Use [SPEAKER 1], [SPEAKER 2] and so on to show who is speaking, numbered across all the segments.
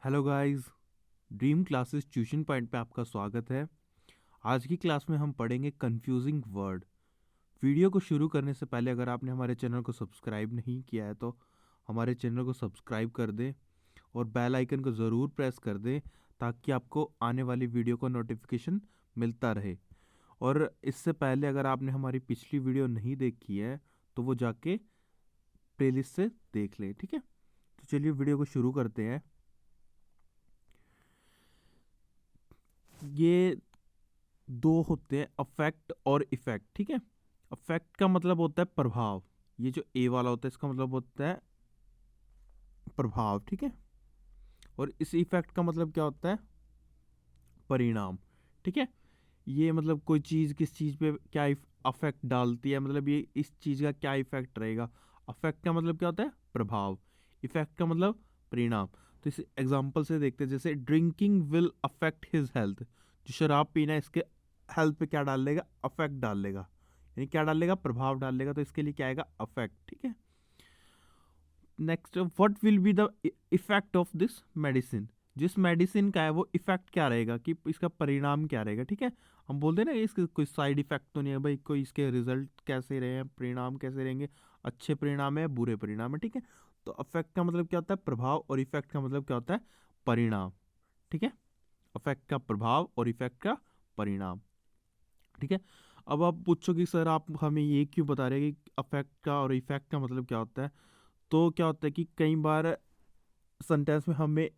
[SPEAKER 1] Hello guys, dream classes tuition point पे आपका स्वागत है। आज की क्लास में हम पढ़ेंगे कंफ्यूजिंग वर्ड। वीडियो को शुरू करने से पहले अगर आपने हमारे चैनल को सब्सक्राइब नहीं किया है तो हमारे चैनल को सब्सक्राइब कर दें और बेल आइकन को ज़रूर प्रेस कर दें ताकि आपको आने वाली वीडियो का नोटिफिकेशन मिलता रहे। और इससे पहले अगर आपने हमारी पिछली वीडियो नहीं देखी है तो वो जाके प्लेलिस्ट से देख लें, ठीक है। तो चलिए वीडियो को शुरू करते हैं। ये दो होते हैं, अफेक्ट और इफेक्ट, ठीक है। अफेक्ट का मतलब होता है प्रभाव। ये जो ए वाला होता है इसका मतलब होता है प्रभाव, ठीक है। और इस इफेक्ट का मतलब क्या होता है? परिणाम, ठीक है। ये मतलब कोई चीज़ किस चीज़ पे क्या अफेक्ट डालती है, मतलब ये इस चीज़ का क्या इफेक्ट रहेगा। अफेक्ट का मतलब क्या होता है? प्रभाव। इफेक्ट का मतलब परिणाम। तो इस एग्जांपल से देखते हैं, जैसे drinking will affect his health. जो शराब पीना है इसके हेल्थ पे क्या डाल लेगा? अफेक्ट डाल लेगा, यानी क्या डाल लेगा? प्रभाव डाल लेगा। तो इसके लिए क्या आएगा? अफेक्ट, ठीक है। Next, what will be the effect of this medicine. जिस मेडिसिन का है वो इफेक्ट क्या रहेगा, कि इसका परिणाम क्या रहेगा, ठीक है। हम बोलते हैं ना इसके कोई साइड इफेक्ट तो नहीं है भाई, कोई इसके रिजल्ट कैसे रहे हैं, परिणाम कैसे रहेंगे, अच्छे परिणाम है बुरे परिणाम है, ठीक है। तो अफेक्ट का मतलब क्या होता है? प्रभाव। और इफेक्ट का मतलब क्या होता है? परिणाम, ठीक है। अफेक्ट का प्रभाव और इफेक्ट का परिणाम, ठीक है। अब आप पूछो कि सर आप हमें ये क्यों बता रहे हैं कि अफेक्ट का और इफेक्ट का मतलब क्या होता है। तो क्या होता है कि कई बार सेंटेंस में हमें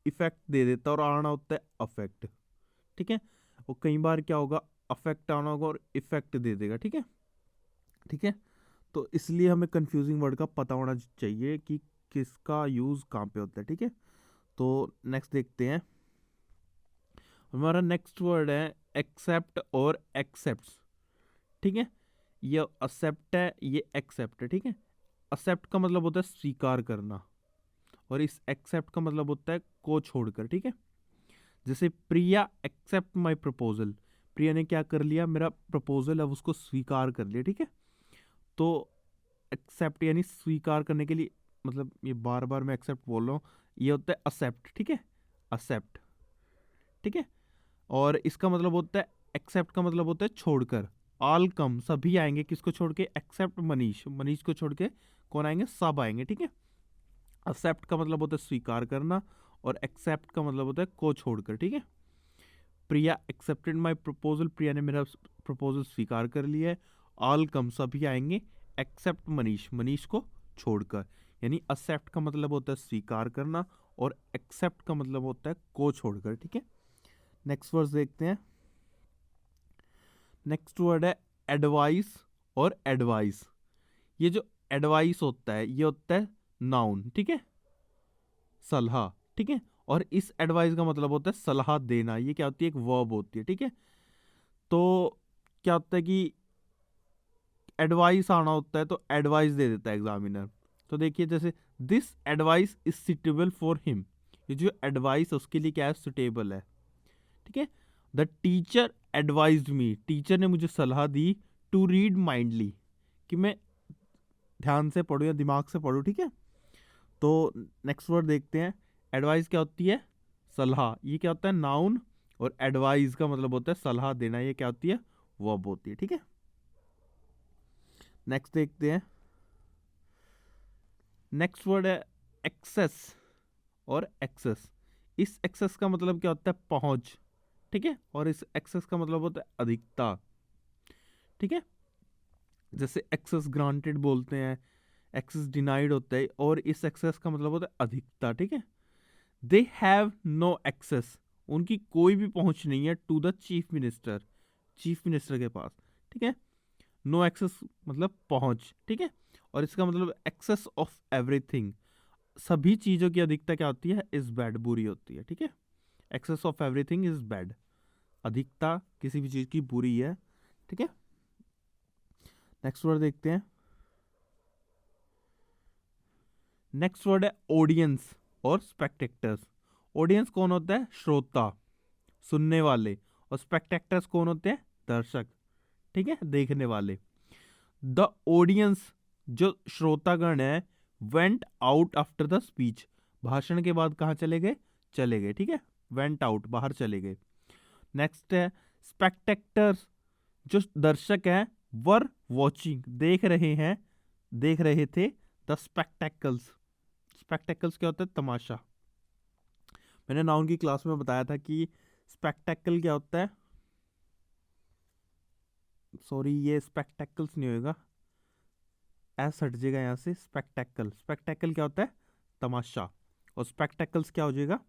[SPEAKER 1] इफेक्ट दे देता है और आना होता है अफेक्ट, ठीक है। और कई बार क्या होगा? अफेक्ट आना होगा और इफेक्ट दे देगा, ठीक है। ठीक है, तो इसलिए हमें कंफ्यूजिंग वर्ड का पता होना चाहिए कि किसका यूज कहाँ पे होता है, ठीक है। तो नेक्स्ट देखते हैं। हमारा नेक्स्ट वर्ड है एक्सेप्ट और एक्सेप्ट्स, ठीक है। ये एक्सेप्ट है, ये एक्सेप्ट है, ठीक है। एक्सेप्ट का मतलब होता है स्वीकार करना और इस एक्सेप्ट का मतलब होता है को छोड़कर, ठीक है। जैसे प्रिया एक्सेप्ट माय प्रपोजल। प्रिया ने क्या कर लिया? मेरा प्रपोजल अब उसको स्वीकार कर लिया, ठीक है। तो एक्सेप्ट यानी स्वीकार करने के लिए, मतलब ये बार बार मैं एक्सेप्ट बोल रहा हूँ, ये होता है एक्सेप्ट, ठीक है। एक्सेप्ट, ठीक है। और इसका मतलब होता है, एक्सेप्ट का मतलब होता है छोड़कर। ऑल कम, सभी आएंगे, किसको छोड़ के? एक्सेप्ट मनीष, मनीष को छोड़ के कौन आएंगे? सब आएंगे, ठीक है। एक्सेप्ट का मतलब होता है स्वीकार करना और एक्सेप्ट का मतलब होता है को छोड़कर, ठीक है। प्रिया एक्सेप्टेड माय प्रपोजल, प्रिया ने मेरा प्रपोजल स्वीकार कर लिया है। ऑल कम, सभी आएंगे, एक्सेप्ट मनीष, मनीष को छोड़कर। यानी एक्सेप्ट का मतलब होता है स्वीकार करना और एक्सेप्ट का मतलब होता है को छोड़कर, ठीक है। नेक्स्ट वर्ड देखते हैं। नेक्स्ट वर्ड है एडवाइस और एडवाइस। ये जो एडवाइस होता है ये होता है नाउन, ठीक है, सलाह, ठीक है। और इस एडवाइस का मतलब होता है सलाह देना। ये क्या होती है? एक वर्ब होती है, ठीक है। तो क्या होता है कि एडवाइस आना होता है तो एडवाइस दे देता है एग्जामिनर। तो देखिए जैसे this advice is suitable for him. ये जो एडवाइस उसके लिए क्या है? सुटेबल है, ठीक है। The teacher advised me, teacher ने मुझे सलाह दी टू रीड माइंडली, कि मैं ध्यान से पढूं या दिमाग से पढूं, ठीक है। तो नेक्स्ट वर्ड देखते हैं। एडवाइस क्या होती है? सलाह। ये क्या होता है? नाउन। और एडवाइस का मतलब होता है सलाह देना। ये क्या होती है? वर्ब होती है, ठीक है। नेक्स्ट देखते हैं। नेक्स्ट वर्ड है एक्सेस और एक्सेस। इस एक्सेस का मतलब क्या होता है? पहुंच, ठीक है। और इस एक्सेस का मतलब होता है अधिकता, ठीक है। जैसे एक्सेस ग्रांटेड बोलते हैं, एक्सेस डिनाइड होता है, और इस एक्सेस का मतलब होता है अधिकता, ठीक है। दे हैव नो एक्सेस, उनकी कोई भी पहुंच नहीं है to the chief minister, chief minister के पास, ठीक है। नो एक्सेस मतलब पहुंच, ठीक है। और इसका मतलब एक्सेस ऑफ एवरीथिंग, सभी चीजों की अधिकता क्या होती है? इज बैड, बुरी होती है, ठीक है। Excess of everything is bad, अधिकता किसी भी चीज की बुरी है, ठीक है। नेक्स्ट वर्ड देखते हैं। नेक्स्ट वर्ड है ऑडियंस और स्पेक्टेक्टर्स। ऑडियंस कौन होता है? श्रोता, सुनने वाले। और स्पेक्टेक्टर्स कौन होते हैं? दर्शक, ठीक है, देखने वाले। द ऑडियंस, जो श्रोतागण है, went out after the speech, भाषण के बाद कहाँ चले गए? चले गए, ठीक है, वेंट आउट, बाहर चले गए। नेक्स्ट है स्पेक्टेक्टर्स, जो दर्शक हैं, वर वॉचिंग, देख रहे थे द स्पेक्टेकल्स। स्पेक्टेकल्स क्या होता है? तमाशा। मैंने नाउन की क्लास में बताया था कि स्पेक्टेकल क्या होता है, सॉरी ये स्पेक्टेकल्स नहीं होगा, एस हट जाएगा यहाँ से, स्पेक्टेकल, स्पेक्टेकल क्या होता है? तमाशा। और स्पेक्टेकल्स क्या हो जाएगा?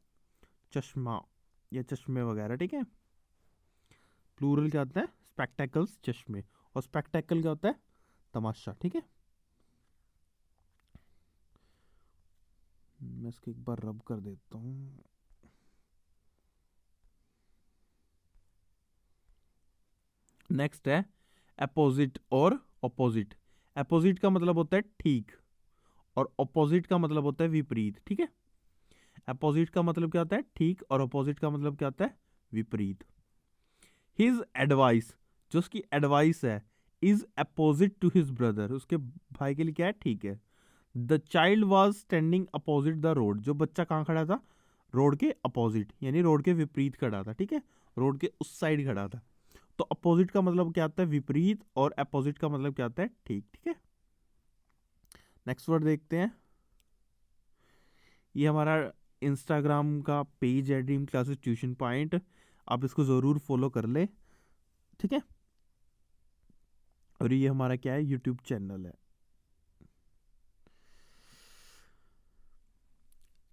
[SPEAKER 1] चश्मा या चश्मे वगैरह, ठीक है। प्लूरल क्या होता है? स्पेक्टेकल्स, चश्मे। और स्पेक्टेकल क्या होता है? तमाशा, ठीक है। मैं इसको एक बार रब कर देता हूँ। नेक्स्ट है अपोजिट और ऑपोजिट। अपोजिट का मतलब होता है ठीक, और ऑपोजिट का मतलब होता है विपरीत, ठीक है। अपोजिट का मतलब क्या होता है? ठीक, और ऑपोजिट का मतलब क्या होता है? विपरीत। हिज एडवाइस, जो उसकी एडवाइस है, is opposite to his brother, उसके भाई के लिए क्या है? ठीक है। The child was standing opposite the road, जो बच्चा कहाँ खड़ा था? रोड के अपोजिट, यानी रोड के विपरीत खड़ा था, ठीक है, रोड के उस साइड खड़ा था। तो अपोजिट का मतलब क्या आता है? विपरीत, और अपोजिट का मतलब क्या आता है? ठीक, ठीक है। नेक्स्ट वर्ड देखते हैं। ये हमारा इंस्टाग्राम का पेज है, ड्रीम क्लासेस ट्यूशन पॉइंट, आप इसको ज़रूर फॉलो कर ले, ठीक है। और ये हमारा क्या है? यूट्यूब चैनल है।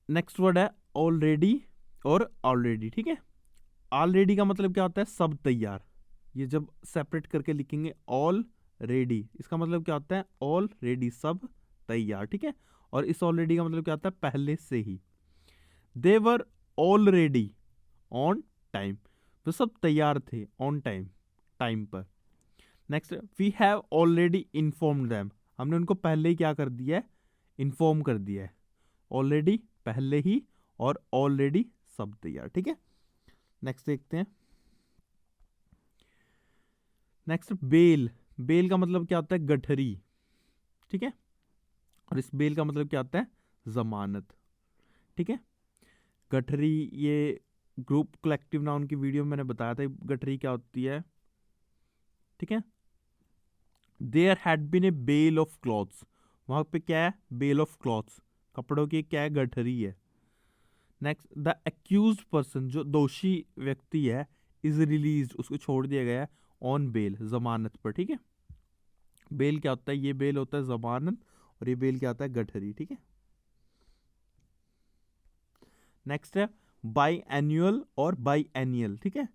[SPEAKER 1] नेक्स्ट वर्ड है ऑलरेडी और ऑलरेडी, ठीक है। ऑलरेडी का मतलब क्या होता है? सब तैयार। ये जब सेपरेट करके लिखेंगे ऑल रेडी, इसका मतलब क्या होता है? ऑल रेडी, सब तैयार, ठीक है। और इस ऑलरेडी का मतलब क्या होता है? पहले से ही। They were already on time, तो सब तैयार थे ऑन टाइम, टाइम पर। Next, we have already informed them, हमने उनको पहले ही क्या कर दिया है? इन्फॉर्म कर दिया है। ऑलरेडी पहले ही, और ऑलरेडी सब तैयार, ठीक है। नेक्स्ट देखते हैं। नेक्स्ट बेल, बेल का मतलब क्या होता है? गठरी, ठीक है। और इस बेल का मतलब क्या होता है? जमानत, ठीक है। गठरी, ये ग्रुप कलेक्टिव नाउन की वीडियो में मैंने बताया था गठरी क्या होती है, ठीक है। There had been a bale of cloths, वहां पे क्या है? बेल ऑफ क्लॉथ्स, कपड़ों की क्या है? गठरी है। नेक्स्ट, द एक्यूज्ड पर्सन, जो दोषी व्यक्ति है, इज रिलीज, उसको छोड़ दिया गया है, ऑन बेल, जमानत पर, ठीक है। बेल क्या होता है? ये बेल होता है जमानत, और ये बेल क्या होता है? गठरी, ठीक है। नेक्स्ट है बाई एनुअल और बाई एनियल, ठीक है।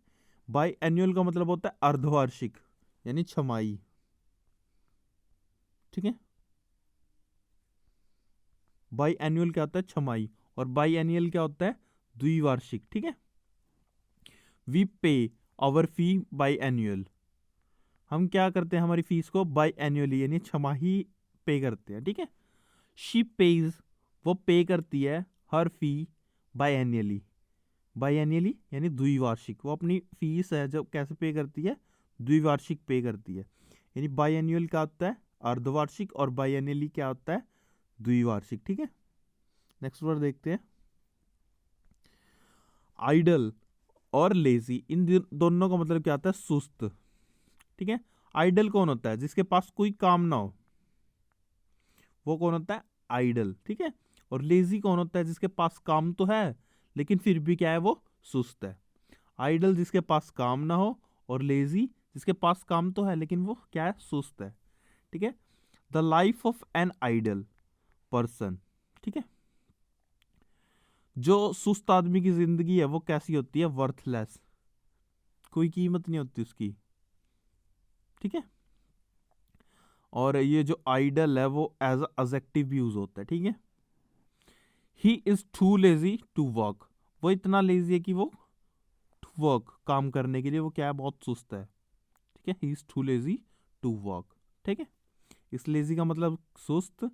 [SPEAKER 1] बाई एनुअल का मतलब होता है अर्धवार्षिक, यानी छमाई, ठीक है। बाई एनुअल क्या होता है? छमाई। और बाई एनियल क्या होता है? द्विवार्षिक, ठीक है। वी पे आवर फी बाई एनुअल, हम क्या करते हैं? हमारी फीस को बाई एनुअली, यानी छमाही पे करते हैं, ठीक है। शी पेज, वो पे करती है, हर फी बाई एनुअली, बाई एनुअली यानी द्विवार्षिक, वो अपनी फीस है जब कैसे पे करती है? द्विवार्षिक पे करती है। यानी बाई एनुअल क्या होता है? अर्धवार्षिक, और बाई एनुअली क्या होता है? द्विवार्षिक, ठीक है। नेक्स्ट वर्ड देखते हैं। आइडल और लेजी, इन दोनों का मतलब क्या होता है? सुस्त, ठीक है। आइडल कौन होता है? जिसके पास कोई काम ना हो, वो कौन होता है? आइडल, ठीक है। और लेजी कौन होता है? जिसके पास काम तो है लेकिन फिर भी क्या है? वो सुस्त है। आइडल जिसके पास काम ना हो, और लेजी जिसके पास काम तो है लेकिन वो क्या है? सुस्त है, ठीक है। The life of an idle person, ठीक है। जो सुस्त आदमी की जिंदगी है वो कैसी होती है? वर्थलेस, कोई कीमत नहीं होती उसकी, ठीक है। और ये जो आइडल है वो एज एडजेक्टिव यूज होता है, ठीक है। He is too lazy to work, वो इतना लेजी है कि वो वर्क, काम करने के लिए वो क्या है? बहुत सुस्त है, ठीक है। He is too lazy to work, ठीक है। इस लेजी का मतलब सुस्त,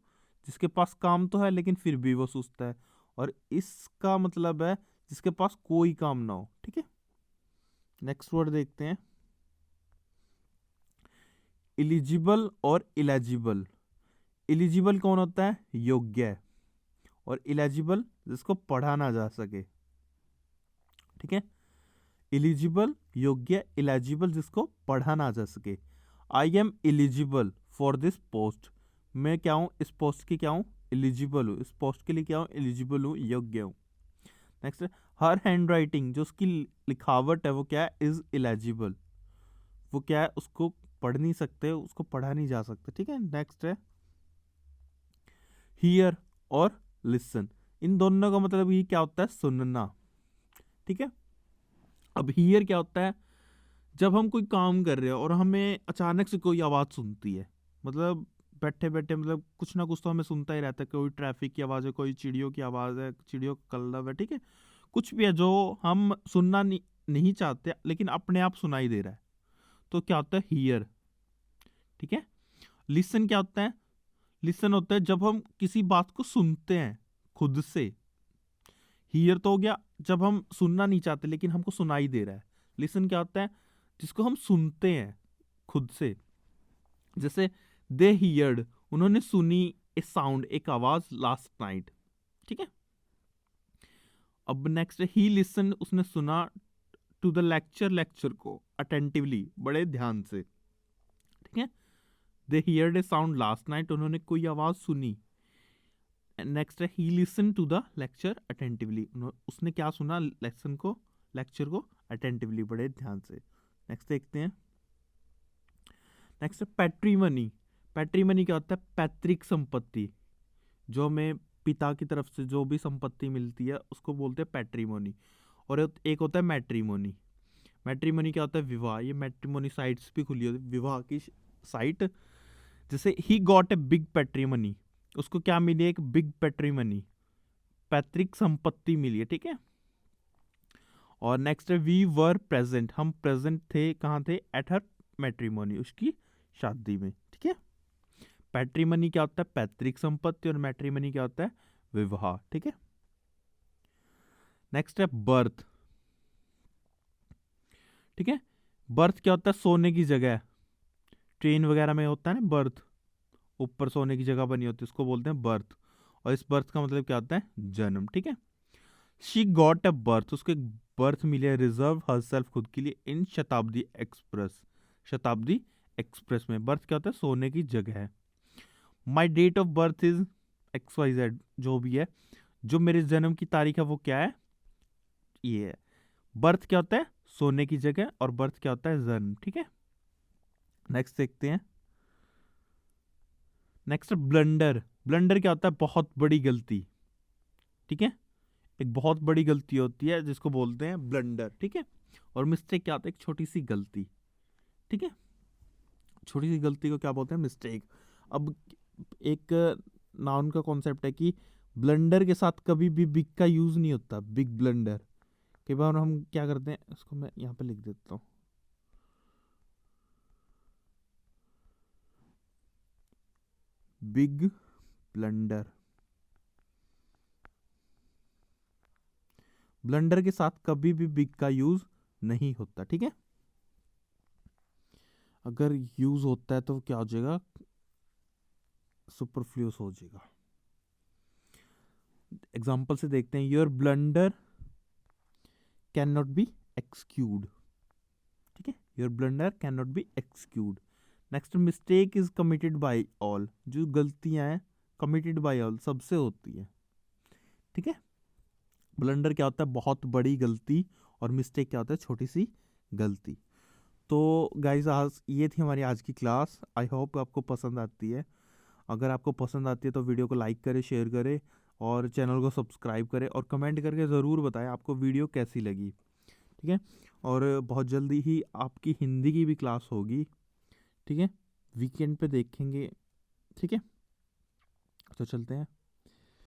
[SPEAKER 1] जिसके पास काम तो है लेकिन फिर भी वो सुस्त है। और इसका मतलब है जिसके पास कोई काम ना हो, ठीक है। नेक्स्ट वर्ड देखते हैं। इलिजिबल और इलेजिबल। इलिजिबल कौन होता है? योग्य। और इलेजिबल जिसको पढ़ा ना जा सके, ठीक है। एलिजिबल योग्य, इलिजिबल जिसको पढ़ा ना जा सके। I am eligible for this post, मैं क्या हूँ इस पोस्ट की क्या हूँ एलिजिबल हूँ, इस पोस्ट के लिए क्या हूँ एलिजिबल हूँ, योग्य हूँ। नेक्स्ट है हर हैंड राइटिंग, जो उसकी लिखावट है वो क्या है इज इलेजिबल, वो क्या है उसको पढ़ नहीं सकते, उसको पढ़ा नहीं जा सकता। ठीक है। नेक्स्ट है हियर और लिसन, इन दोनों का मतलब ये क्या होता है सुनना। ठीक है। अब हियर क्या होता है, जब हम कोई काम कर रहे हैं और हमें अचानक से कोई आवाज़ सुनती है, मतलब बैठे बैठे मतलब कुछ ना कुछ तो हमें सुनता ही रहता है, कोई ट्रैफिक की आवाज़ है, कोई चिड़ियों की आवाज़ है, चिड़ियों का कलरव है। ठीक है। कुछ भी है जो हम सुनना नहीं चाहते लेकिन अपने आप सुनाई दे रहा है, तो क्या होता है हियर। ठीक है। लिसन क्या होता है, लिसन होता है जब हम किसी बात को सुनते हैं खुद से। हियर तो हो गया जब हम सुनना नहीं चाहते लेकिन हमको सुनाई दे रहा है। लिसन क्या होता है, जिसको हम सुनते हैं खुद से। जैसे दे हियर्ड, उन्होंने सुनी ए साउंड, एक आवाज लास्ट नाइट। ठीक है। अब नेक्स्ट ही लिसन, उसने सुना टू द लेक्चर, लेक्चर को अटेंटिवली, बड़े ध्यान से। ठीक है। They heard a sound last night, उन्होंने कोई आवाज सुनी। नेक्स्ट है he listen to the lecture attentively, उसने क्या सुना लेसन को, लेक्चर को अटेंटिवली, बड़े ध्यान से। नेक्स्ट देखते हैं। नेक्स्ट है पैट्रीमनी। पैट्रीमनी क्या होता है, पैतृक संपत्ति, जो हमें पिता की तरफ से जो भी संपत्ति मिलती है उसको बोलते हैं पैट्रीमोनी। और एक होता है मैट्रीमोनी। मैट्रीमोनी क्या होता है, विवाह। ये मैट्रीमोनी साइट्स भी खुली होती है, विवाह की साइट। जैसे ही गॉट ए बिग पैट्रीमनी, उसको क्या मिली, एक बिग पैट्रीमनी, पैतृक संपत्ति मिली है। ठीक है। और नेक्स्ट है वी वर प्रेजेंट, हम प्रेजेंट थे, कहाँ थे, एट हर मैट्रीमोनी, उसकी शादी में। ठीक है। पैट्रीमनी क्या होता है, पैतृक संपत्ति, और मैट्रीमनी क्या होता है, विवाह। ठीक है। नेक्स्ट है बर्थ। ठीक है। बर्थ क्या होता है, सोने की जगह। ट्रेन वगैरह में होता है ना बर्थ, ऊपर सोने की जगह बनी होती है, उसको बोलते हैं बर्थ। और इस बर्थ का मतलब क्या होता है, जन्म। ठीक है। शी गॉट अ बर्थ, उसको एक बर्थ मिली है, रिजर्व हरसेल्फ, खुद के लिए, इन शताब्दी एक्सप्रेस, शताब्दी एक्सप्रेस में। बर्थ क्या होता है, सोने की जगह है। My date of birth is XYZ, जो भी है, जो मेरे जन्म की तारीख है वो क्या है, ये है। बर्थ क्या होता है, सोने की जगह, और बर्थ क्या होता है, जन्म। ठीक है। नेक्स्ट देखते हैं। Next blunder. ब्लंडर क्या होता है, बहुत बड़ी गलती। ठीक है। एक बहुत बड़ी गलती होती है जिसको बोलते हैं ब्लंडर। ठीक है। और मिस्टेक क्या होता है, एक छोटी सी गलती। ठीक है। छोटी सी गलती को क्या बोलते हैं, मिस्टेक। अब एक नाउन का कॉन्सेप्ट है कि ब्लंडर के साथ कभी भी बिग का यूज नहीं होता, बिग ब्लंडर। कई बार हम क्या करते हैं, इसको मैं यहाँ पे लिख देता हूँ, बिग ब्लंडर। ब्लंडर के साथ कभी भी बिग का यूज नहीं होता। ठीक है। अगर यूज होता है तो क्या हो जाएगा, सुपरफ्लूस हो जाएगा। एग्जाम्पल से देखते हैं, your blunder can not be excused. ठीक है। Your blunder can not be excused. Next, mistake is committed by all, जो गलतियां हैं कमिटेड बाय ऑल, सबसे होती है। ठीक है। ब्लंडर क्या होता है, बहुत बड़ी गलती, और मिस्टेक क्या होता है, छोटी सी गलती। तो गाइज आज ये थी हमारी आज की क्लास। आई होप आपको पसंद आती है। अगर आपको पसंद आती है तो वीडियो को लाइक करें, शेयर करें, और चैनल को सब्सक्राइब करें, और कमेंट करके ज़रूर बताएं आपको वीडियो कैसी लगी। ठीक है। और बहुत जल्दी ही आपकी हिंदी की भी क्लास होगी। ठीक है। वीकेंड पे देखेंगे। ठीक है। तो चलते हैं।